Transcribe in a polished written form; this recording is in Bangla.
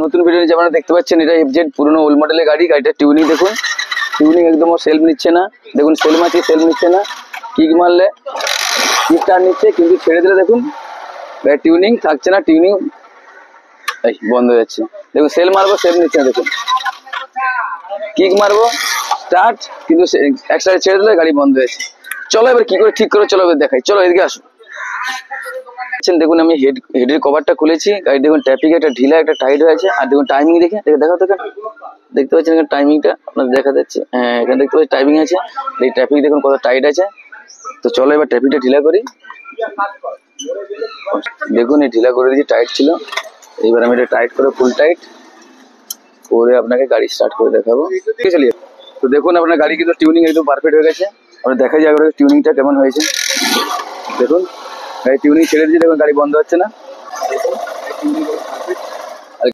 নতুন ভিডিও যেমন দেখতে পাচ্ছেন, এটা এফজেড পুরনো ওল্ড মডেলের গাড়ি। গাড়িটা টিউনিং দেখুন, টিউনিং একদম সেলফ নিচ্ছে না। দেখুন সেলফ আছে, সেলফ নিচ্ছে না। কিক মারলে কিক টার নিচ্ছে, কিন্তু ছেড়ে দিলে দেখুন গাড়ি টিউনিং থাকছে না, টিউনিং বন্ধ হয়ে যাচ্ছে। দেখুন সেল মারবো, সেলফ নিচ্ছে না। দেখুন কিক মারবো স্টার্ট, কিন্তু একসাথে ছেড়ে দিলে গাড়ি বন্ধ হয়েছে। চলো এবার কি করে ঠিক করে চলো এবার দেখাই। চলো এদিকে আসো। দেখুন আমি হেডের কভারটা খুলেছি। গাড়ি দেখুন ট্যাপিং একটা ঢিলা একটা টাইট হয়েছে। আর দেখুন টাইমিং দেখে দেখো দেখুন, দেখতে পাচ্ছেন এখানে টাইমিংটা আপনাদের দেখা যাচ্ছে। হ্যাঁ এখানে দেখতে পাচ্ছি টাইমিং আছে। এই ট্যাপিং দেখুন কত টাইট আছে। তো চলো এবার ট্যাপিংটা ঢিলা করি। দেখুন এই ঢিলা করে দিয়েছি, টাইট ছিল। এইবার আমি এটা টাইট করে ফুল টাইট করে আপনাকে গাড়ি স্টার্ট করে দেখাবো। চলিয়ে তো দেখুন আপনার গাড়ি কিন্তু টিউনিং একদম পারফেক্ট হয়ে গেছে। আমরা দেখা যায় টিউনিংটা কেমন হয়েছে। দেখুন গাড়ি টিউনিং ছেড়ে দিয়েছি, দেখুন গাড়ি বন্ধ হচ্ছে না।